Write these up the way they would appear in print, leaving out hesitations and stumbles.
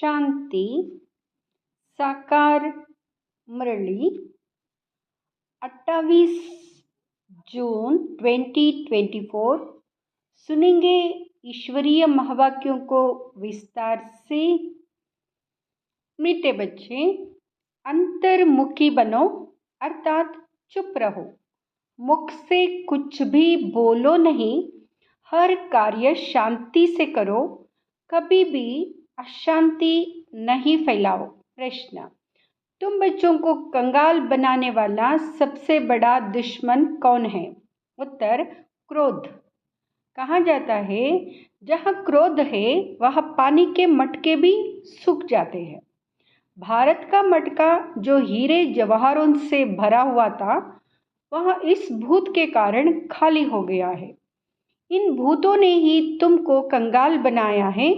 शांति साकार मुरली 28 जून 2024 सुनेंगे ईश्वरीय महावाक्यों को विस्तार से। मीठे बच्चे, अंतर्मुखी बनो अर्थात चुप रहो, मुख से कुछ भी बोलो नहीं, हर कार्य शांति से करो, कभी भी अशांति नहीं फैलाओ। प्रश्न: तुम बच्चों को कंगाल बनाने वाला सबसे बड़ा दुश्मन कौन है? उत्तर: क्रोध। कहा जाता है जहाँ क्रोध है वहाँ पानी के मटके भी सूख जाते हैं। भारत का मटका जो हीरे जवाहरों से भरा हुआ था वह इस भूत के कारण खाली हो गया है। इन भूतों ने ही तुमको कंगाल बनाया है।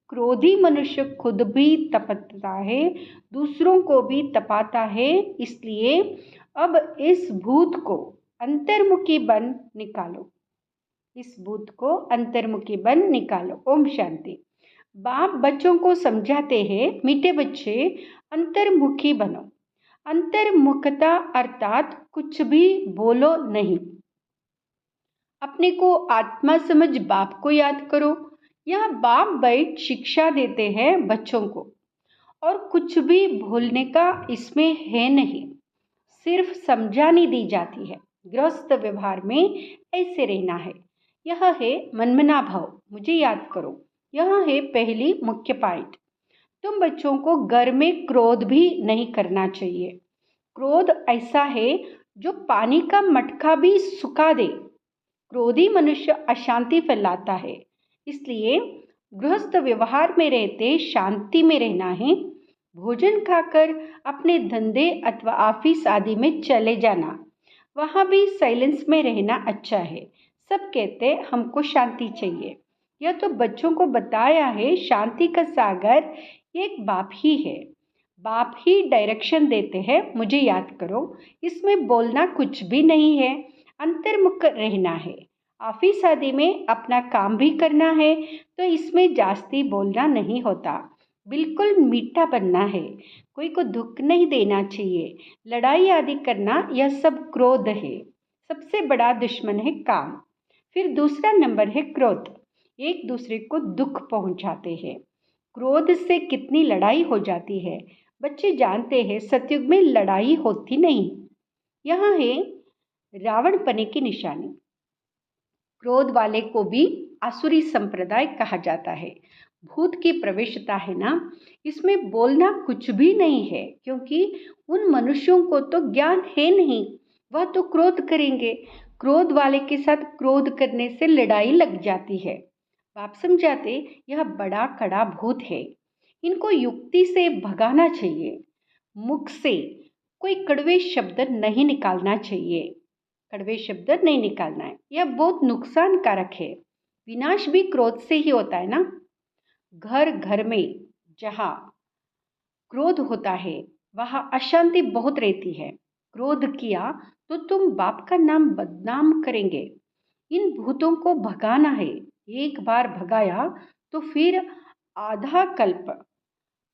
क्रोधी मनुष्य खुद भी तपता है, दूसरों को भी तपाता है। इसलिए अब इस भूत को अंतर्मुखी बन निकालो, इस भूत को अंतर्मुखी बन निकालो। ओम शांति। बाप बच्चों को समझाते हैं, मीठे बच्चे अंतर्मुखी बनो। अंतर्मुखता अर्थात कुछ भी बोलो नहीं, अपने को आत्मा समझ बाप को याद करो। यह बाप बैठ शिक्षा देते हैं बच्चों को, और कुछ भी भूलने का इसमें है नहीं, सिर्फ समझानी दी जाती है। गृहस्थ व्यवहार में ऐसे रहना है। यह है मनमना भाव, मुझे याद करो। यह है पहली मुख्य पॉइंट। तुम बच्चों को घर में क्रोध भी नहीं करना चाहिए। क्रोध ऐसा है जो पानी का मटका भी सुखा दे। क्रोधी मनुष्य अशांति फैलाता है। इसलिए गृहस्थ व्यवहार में रहते शांति में रहना है। भोजन खाकर अपने धंधे अथवा ऑफिस आदि में चले जाना, वहाँ भी साइलेंस में रहना अच्छा है। सब कहते हमको शांति चाहिए। यह तो बच्चों को बताया है, शांति का सागर एक बाप ही है। बाप ही डायरेक्शन देते हैं, मुझे याद करो। इसमें बोलना कुछ भी नहीं है, अंतर्मुख रहना है। ऑफिस आदि में अपना काम भी करना है तो इसमें जास्ती बोलना नहीं होता, बिल्कुल मीठा बनना है, कोई को दुख नहीं देना चाहिए। लड़ाई आदि करना यह सब क्रोध है। सबसे बड़ा दुश्मन है काम। फिर दूसरा नंबर है क्रोध, एक दूसरे को दुख पहुंचाते हैं। क्रोध से कितनी लड़ाई हो जाती है। बच्चे जानते हैं सतयुग में लड़ाई होती नहीं। यह है रावण पने की निशानी। क्रोध वाले को भी आसुरी संप्रदाय कहा जाता है। भूत की प्रवेशता है ना, इसमें बोलना कुछ भी नहीं है, क्योंकि उन मनुष्यों को तो ज्ञान है नहीं, वह तो क्रोध करेंगे। क्रोध वाले के साथ क्रोध करने से लड़ाई लग जाती है। बाप समझाते यह बड़ा कड़ा भूत है, इनको युक्ति से भगाना चाहिए। मुख से कोई कड़वे शब्द नहीं निकालना चाहिए, कड़वे शब्द नहीं निकालना है, यह बहुत नुकसानकारक है। विनाश भी क्रोध से ही होता है ना। घर घर में जहाँ क्रोध होता है वहाँ अशांति बहुत रहती है। क्रोध किया तो तुम बाप का नाम बदनाम करेंगे। इन भूतों को भगाना है। एक बार भगाया तो फिर आधा कल्प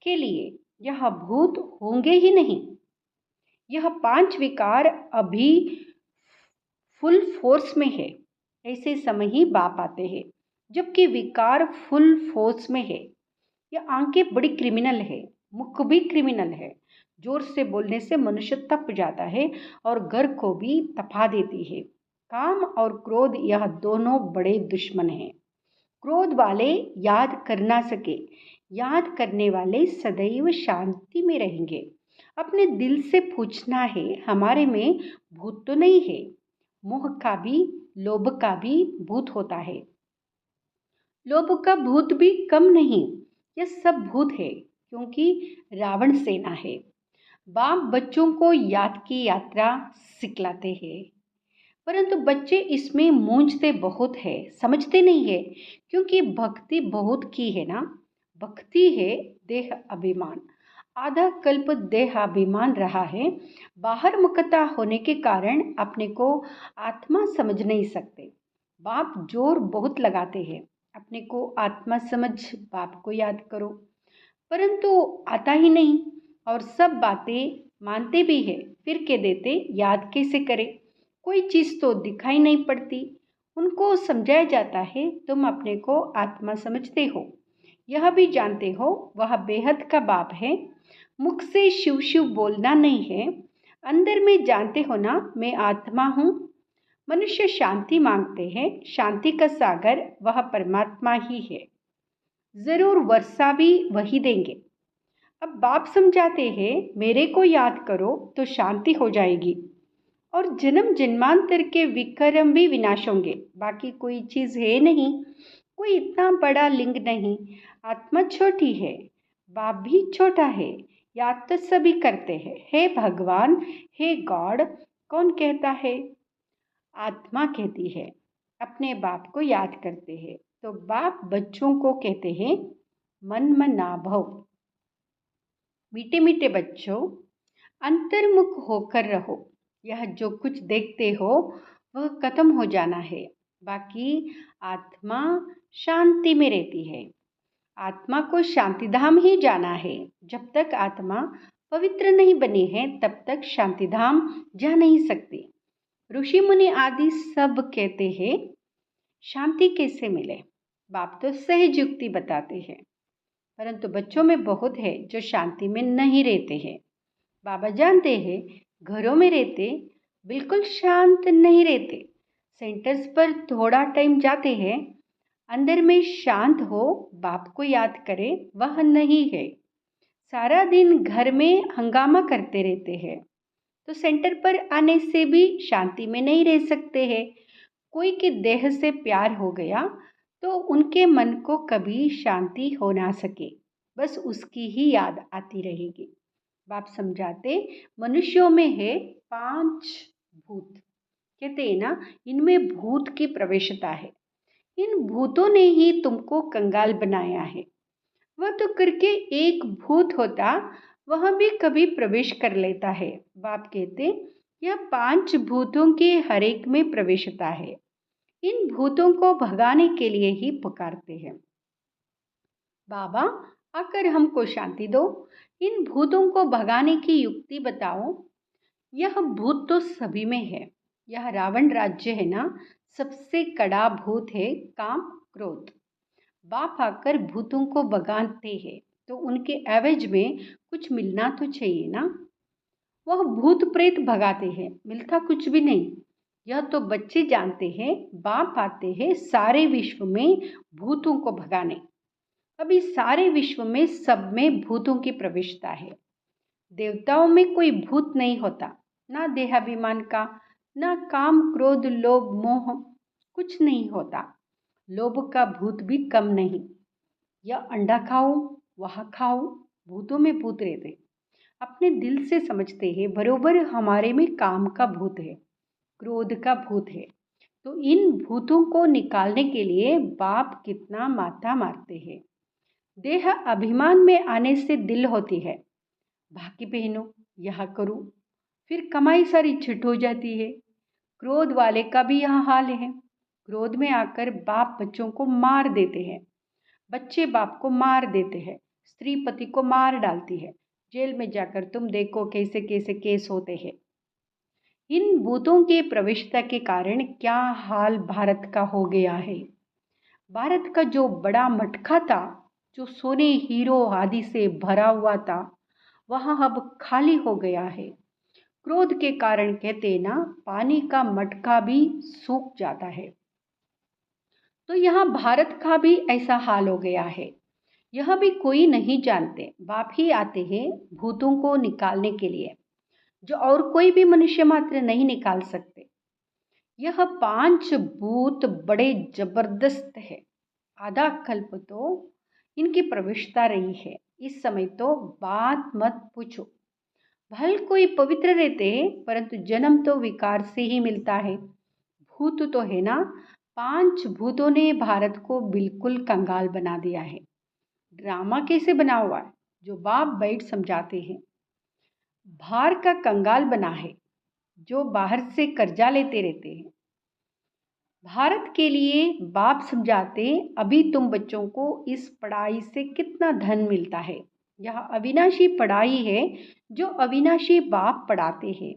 के लिए यह भूत होंगे ही नहीं। यह 5 विकार अभी फुल फोर्स में है, ऐसे समय ही बाप आते हैं जबकि विकार फुल फोर्स में है। यह आंखें बड़ी क्रिमिनल है, मुख भी क्रिमिनल है। जोर से बोलने से मनुष्य तप जाता है और घर को भी तपा देती है। काम और क्रोध यह दोनों बड़े दुश्मन हैं। क्रोध वाले याद कर ना सके, याद करने वाले सदैव शांति में रहेंगे। अपने दिल से पूछना है, हमारे में भूत तो नहीं है। मोह का भी लोभ का भी भूत होता है। लोभ का भूत भी कम नहीं, यह सब भूत है, क्योंकि रावण सेना है। बाप बच्चों को याद की यात्रा सिखलाते हैं, परंतु बच्चे इसमें मूंझते बहुत है, समझते नहीं है, क्योंकि भक्ति बहुत की है ना। भक्ति है देह अभिमान। आधा कल्प देहाभिमान रहा है। बाहर मुखता होने के कारण अपने को आत्मा समझ नहीं सकते। बाप जोर बहुत लगाते हैं, अपने को आत्मा समझ बाप को याद करो। परंतु आता ही नहीं और सब बातें मानते भी है, फिर कह देते याद कैसे करें, कोई चीज़ तो दिखाई नहीं पड़ती। उनको समझाया जाता है तुम अपने को आत्मा समझते हो, यह भी जानते हो वह बेहद का बाप है, मुख से शिव शिव बोलना नहीं है, अंदर में जानते हो ना मैं आत्मा हूँ। मनुष्य शांति मांगते हैं, शांति का सागर वह परमात्मा ही है, जरूर वर्षा भी वही देंगे। अब बाप समझाते हैं मेरे को याद करो तो शांति हो जाएगी और जन्म जन्मांतर के विक्रम भी विनाश होंगे, बाकी कोई चीज़ है नहीं, कोई इतना बड़ा लिंग नहीं। आत्मा छोटी है, बाप भी छोटा है, याद तो सभी करते हैं, हे भगवान, हे गॉड। कौन कहता है? आत्मा कहती है, अपने बाप को याद करते हैं। तो बाप बच्चों को कहते हैं मन मना भव, मीठे मीठे बच्चों अंतर्मुख होकर रहो। यह जो कुछ देखते हो वह खत्म हो जाना है, बाकी आत्मा शांति में रहती है। आत्मा को शांतिधाम ही जाना है। जब तक आत्मा पवित्र नहीं बनी है तब तक शांतिधाम जा नहीं सकती। ऋषि मुनि आदि सब कहते हैं शांति कैसे मिले, बाप तो सहज युक्ति बताते हैं, परंतु बच्चों में बहुत है जो शांति में नहीं रहते हैं। बाबा जानते हैं घरों में रहते बिल्कुल शांत नहीं रहते, सेंटर्स पर थोड़ा टाइम जाते हैं, अंदर में शांत हो बाप को याद करे वह नहीं है। सारा दिन घर में हंगामा करते रहते हैं तो सेंटर पर आने से भी शांति में नहीं रह सकते हैं। कोई के देह से प्यार हो गया तो उनके मन को कभी शांति हो ना सके, बस उसकी ही याद आती रहेगी। बाप समझाते मनुष्यों में है 5 भूत, कहते हैं ना इनमें भूत की प्रवेशता है, इन भूतों ने ही तुमको कंगाल बनाया है। वह तो करके एक भूत होता वह भी कभी प्रवेश कर लेता है। बाप कहते यह 5 भूतों के हर एक में प्रवेशता है, इन भूतों को भगाने के लिए ही पुकारते हैं। बाबा आकर हमको शांति दो, इन भूतों को भगाने की युक्ति बताओ। यह भूत तो सभी में है, यह रावण राज्य है ना, सबसे कड़ा भूत है काम क्रोध। बाप आकर भूतों को भगाते हैं तो उनके एवज में कुछ मिलना तो चाहिए ना। वह भूत प्रेत भगाते हैं, मिलता कुछ भी नहीं। यह तो बच्चे जानते हैं, बाप आते हैं सारे विश्व में भूतों को भगाने। अभी सारे विश्व में सब में भूतों की प्रवेशता है। देवताओं में कोई भूत नहीं होता, ना देहाभिमान का, ना काम क्रोध लोभ मोह, कुछ नहीं होता। लोभ का भूत भी कम नहीं। या अंडा खाओ वहाँ खाओ, भूतों में भूत रहते। अपने दिल से समझते हैं बरोबर हमारे में काम का भूत है, क्रोध का भूत है। तो इन भूतों को निकालने के लिए बाप कितना माथा मारते हैं। देह अभिमान में आने से दिल होती है बाकी पहनो यह करूं, फिर कमाई सारी छिट हो जाती है। क्रोध वाले का भी यह हाल है, क्रोध में आकर बाप बच्चों को मार देते हैं, बच्चे बाप को मार देते हैं, स्त्री पति को मार डालती है। जेल में जाकर तुम देखो कैसे कैसे केस होते हैं। इन भूतों के प्रवेशता के कारण क्या हाल भारत का हो गया है। भारत का जो बड़ा मटका था, जो सोने हीरो आदि से भरा हुआ था, वह अब खाली हो गया है। क्रोध के कारण कहते ना पानी का मटका भी सूख जाता है। तो यहाँ भारत का भी ऐसा हाल हो गया है। यह भी कोई नहीं जानते, बाप ही आते हैं भूतों को निकालने के लिए, जो और कोई भी मनुष्य मात्र नहीं निकाल सकते। यह 5 भूत बड़े जबरदस्त है। आधा कल्प तो इनकी प्रविष्टता रही है, इस समय तो बात मत पूछो। भल कोई पवित्र रहते हैं परंतु जन्म तो विकार से ही मिलता है। भूत तो है ना, 5 भूतों ने भारत को बिल्कुल कंगाल बना दिया है। ड्रामा कैसे बना हुआ है जो बाप बैठ समझाते हैं। भार का कंगाल बना है जो बाहर से कर्जा लेते रहते हैं। भारत के लिए बाप समझाते अभी तुम बच्चों को इस पढ़ाई से कितना धन मिलता है, यह अविनाशी पढ़ाई है जो अविनाशी बाप पढ़ाते हैं।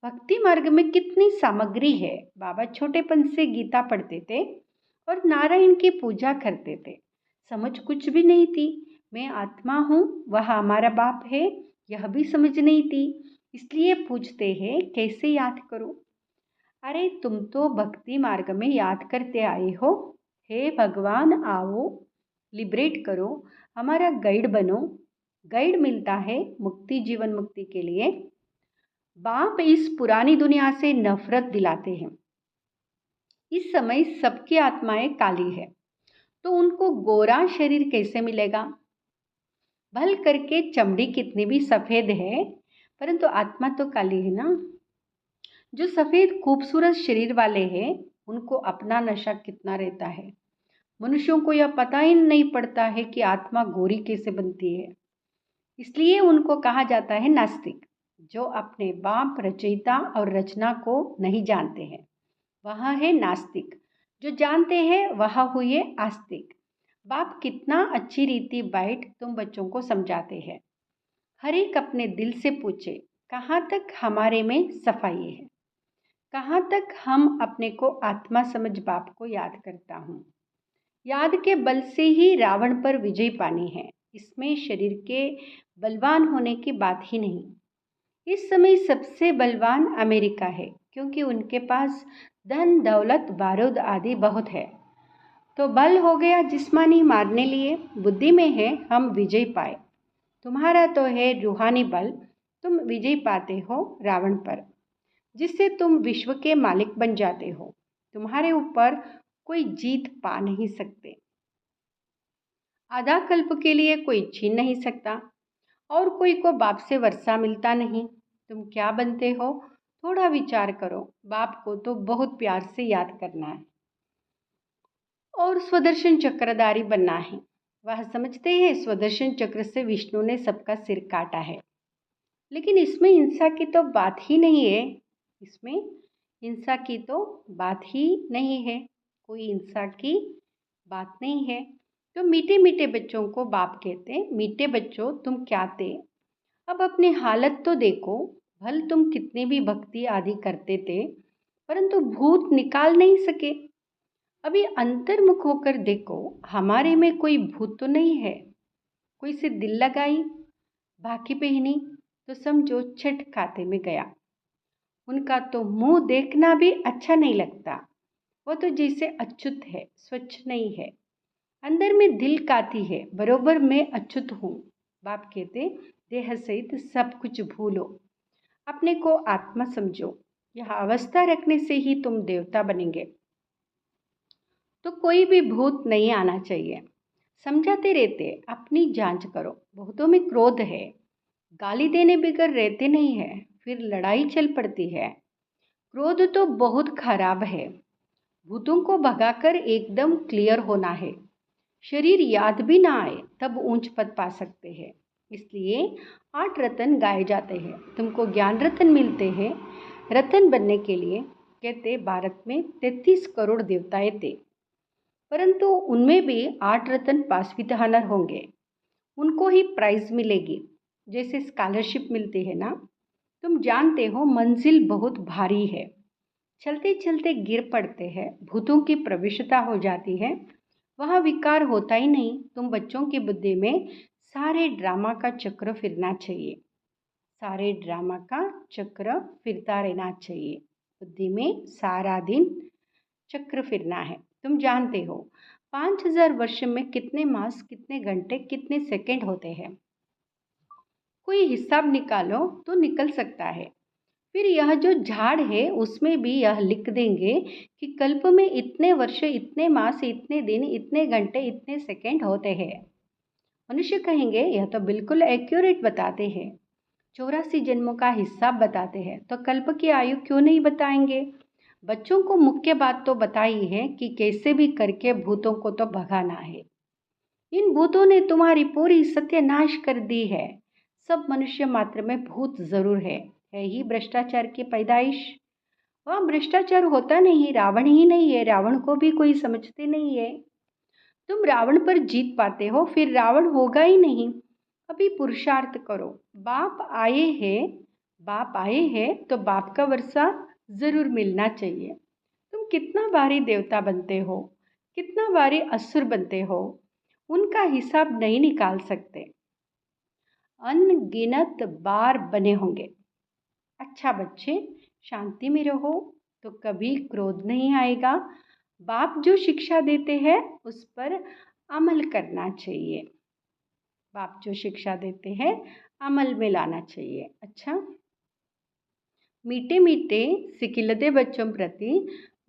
भक्ति मार्ग में कितनी सामग्री है। बाबा छोटेपन से गीता पढ़ते थे और नारायण की पूजा करते थे। समझ कुछ भी नहीं थी। मैं आत्मा हूँ, वह हमारा बाप है, यह भी समझ नहीं थी। इसलिए पूछते हैं कैसे याद करो। अरे तुम तो भक्ति मार्ग में याद करते आए हो। हे भगवान आओ, लिबरेट करो, हमारा गाइड बनो। गाइड मिलता है मुक्ति, जीवन मुक्ति के लिए। बाप इस पुरानी दुनिया से नफरत दिलाते हैं। इस समय सबकी आत्माएं काली है, तो उनको गोरा शरीर कैसे मिलेगा। भल करके चमड़ी कितनी भी सफ़ेद है, परंतु आत्मा तो काली है ना। जो सफ़ेद खूबसूरत शरीर वाले हैं उनको अपना नशा कितना रहता है। मनुष्यों को यह पता ही नहीं पड़ता है कि आत्मा गोरी कैसे बनती है। इसलिए उनको कहा जाता है नास्तिक। जो अपने बाप, रचयिता और रचना को नहीं जानते हैं वह है नास्तिक। जो जानते हैं वह हुए आस्तिक। बाप कितना अच्छी रीति बाइट तुम बच्चों को समझाते हैं। हर एक अपने दिल से पूछे कहाँ तक हमारे में सफाई है, कहाँ तक हम अपने को आत्मा समझ बाप को याद करता हूँ। याद के बल से ही रावण पर विजय पानी है। इसमें शरीर के बलवान होने की बात ही नहीं। इस समय सबसे बलवान अमेरिका है, क्योंकि उनके पास धन दौलत बारूद आदि बहुत है। तो बल हो गया जिस्मानी मारने लिए, बुद्धि में है हम विजय पाए। तुम्हारा तो है रूहानी बल, तुम विजय पाते हो रावण पर, जिससे तुम विश्व के मालिक बन जाते हो। तुम्हारे ऊपर कोई जीत पा नहीं सकते। आधा कल्प के लिए कोई छीन नहीं सकता, और कोई को बाप से वर्षा मिलता नहीं। तुम क्या बनते हो, थोड़ा विचार करो। बाप को तो बहुत प्यार से याद करना है और स्वदर्शन चक्रधारी बनना है। वह समझते हैं स्वदर्शन चक्र से विष्णु ने सबका सिर काटा है, लेकिन इसमें हिंसा की तो बात ही नहीं है। इसमें हिंसा की तो बात ही नहीं है, कोई हिंसा की बात नहीं है। तो मीठे मीठे बच्चों को बाप कहते हैं, मीठे बच्चों तुम क्या थे, अब अपनी हालत तो देखो। भल तुम कितनी भी भक्ति आदि करते थे, परंतु भूत निकाल नहीं सके। अभी अंतर्मुख होकर देखो, हमारे में कोई भूत तो नहीं है। कोई से दिल लगाई, बाकी पहनी, तो समझो छठ खाते में गया। उनका तो मुंह देखना भी अच्छा नहीं लगता। वो तो जैसे अछूत है, स्वच्छ नहीं है। अंदर में दिल काती है, बरोबर मैं अछूत हूँ। बाप कहते देह सहित सब कुछ भूलो, अपने को आत्मा समझो। यह अवस्था रखने से ही तुम देवता बनेंगे। तो कोई भी भूत नहीं आना चाहिए। समझाते रहते अपनी जांच करो। बहुतों में क्रोध है, गाली देने बगैर रहते नहीं है, फिर लड़ाई चल पड़ती है। क्रोध तो बहुत खराब है। भूतों को भगाकर एकदम क्लियर होना है। शरीर याद भी ना आए तब ऊंच पद पा सकते हैं। इसलिए 8 रत्न गाए जाते हैं। तुमको ज्ञान रत्न मिलते हैं। रत्न बनने के लिए कहते भारत में 33 करोड़ देवताएं थे, परंतु उनमें भी 8 रत्न पासविधानर होंगे। उनको ही प्राइज मिलेगी, जैसे स्कॉलरशिप मिलती है ना। तुम जानते हो मंजिल बहुत भारी है, चलते चलते गिर पड़ते हैं, भूतों की प्रविष्टता हो जाती है, वहाँ विकार होता ही नहीं। तुम बच्चों की बुद्धि में सारे ड्रामा का चक्र फिरना चाहिए। सारे ड्रामा का चक्र फिरता रहना चाहिए। बुद्धि में सारा दिन चक्र फिरना है। तुम जानते हो 5000 वर्ष में कितने मास, कितने घंटे, कितने सेकंड होते हैं। कोई हिसाब निकालो तो निकल सकता है। फिर यह जो झाड़ है उसमें भी यह लिख देंगे कि कल्प में इतने वर्ष, इतने मास, इतने दिन, इतने घंटे, इतने सेकंड होते हैं। मनुष्य कहेंगे यह तो बिल्कुल एक्यूरेट बताते हैं, 84 जन्मों का हिसाब बताते हैं, तो कल्प की आयु क्यों नहीं बताएंगे। बच्चों को मुख्य बात तो बताई है कि कैसे भी करके भूतों को तो भगाना है। इन भूतों ने तुम्हारी पूरी सत्यानाश कर दी है। सब मनुष्य मात्र में भूत जरूर है ही भ्रष्टाचार की पैदाइश। वह भ्रष्टाचार होता नहीं, रावण ही नहीं है, रावण को भी कोई समझते नहीं है। तुम रावण पर जीत पाते हो, फिर रावण होगा ही नहीं। अभी पुरुषार्थ करो। बाप आए हैं तो बाप का वर्षा ज़रूर मिलना चाहिए। तुम कितना बारी देवता बनते हो, कितना बारी असुर बनते हो, उनका हिसाब नहीं निकाल सकते। अनगिनत बार बने होंगे। अच्छा बच्चे, शांति में रहो तो कभी क्रोध नहीं आएगा। बाप जो शिक्षा देते हैं उस पर अमल करना चाहिए। बाप जो शिक्षा देते हैं अमल में लाना चाहिए। अच्छा, मीठे मीठे सिकिलते बच्चों प्रति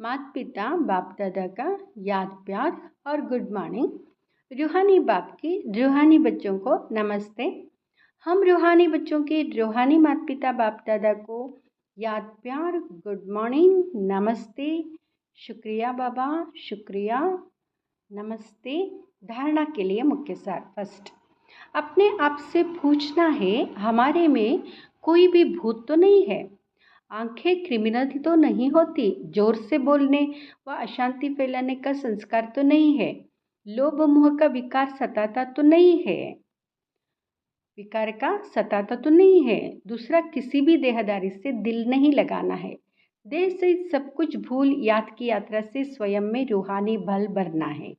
माता पिता बाप दादा का याद प्यार और गुड मॉर्निंग। रूहानी बाप की रूहानी बच्चों को नमस्ते। हम रूहानी बच्चों के रूहानी माता पिता बाप दादा को याद प्यार, गुड मॉर्निंग, नमस्ते, शुक्रिया बाबा, शुक्रिया, नमस्ते। धारणा के लिए मुख्य सार। फर्स्ट, अपने आप से पूछना है, हमारे में कोई भी भूत तो नहीं है। आंखें क्रिमिनल तो नहीं होती। जोर से बोलने व अशांति फैलाने का संस्कार तो नहीं है। लोभ मोह का विकार सताता तो नहीं है। विकार का सताता तो नहीं है। दूसरा, किसी भी देहदारी से दिल नहीं लगाना है। देह से सब कुछ भूल याद की यात्रा से स्वयं में रूहानी बल भरना है।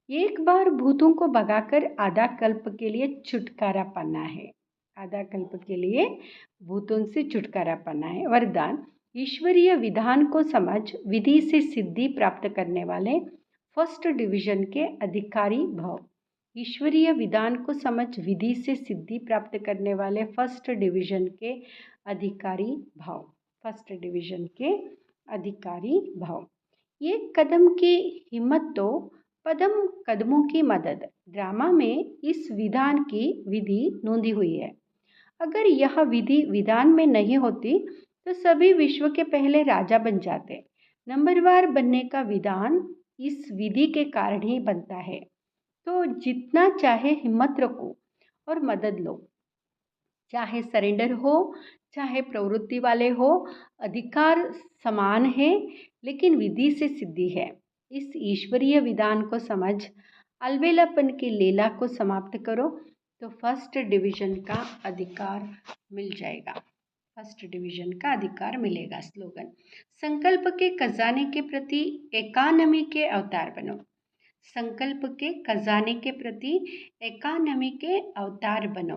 एक बार भूतों को भगाकर आधा कल्प के लिए छुटकारा पाना है। आधा कल्प के लिए भूतों से छुटकारा पाना है। वरदान, ईश्वरीय विधान को समझ विधि से सिद्धि प्राप्त करने वाले फर्स्ट डिवीजन के अधिकारी भव। ईश्वरीय विधान को समझ विधि से सिद्धि प्राप्त करने वाले फर्स्ट डिवीजन के अधिकारी भव। फर्स्ट डिवीजन के अधिकारी भव। एक कदम की हिम्मत तो पदम कदमों की मदद। ड्रामा में इस विधान की विधि नोंदी हुई है। अगर यह विधि विधान में नहीं होती तो सभी विश्व के पहले राजा बन जाते। नंबरवार बनने का विधान इस विधि के कारण ही बनता है। तो जितना चाहे हिम्मत रखो और मदद लो। चाहे सरेंडर हो, चाहे प्रवृत्ति वाले हो, अधिकार समान है, लेकिन विधि से सिद्धि है। इस ईश्वरीय विधान को समझ अलबेलापन की लीला को समाप्त करो तो फर्स्ट डिवीजन का अधिकार मिल जाएगा। फर्स्ट डिवीजन का अधिकार मिलेगा। स्लोगन, संकल्प के खजाने के प्रति एकानमी के अवतार बनो। संकल्प के खजाने के प्रति एकानमी के अवतार बनो।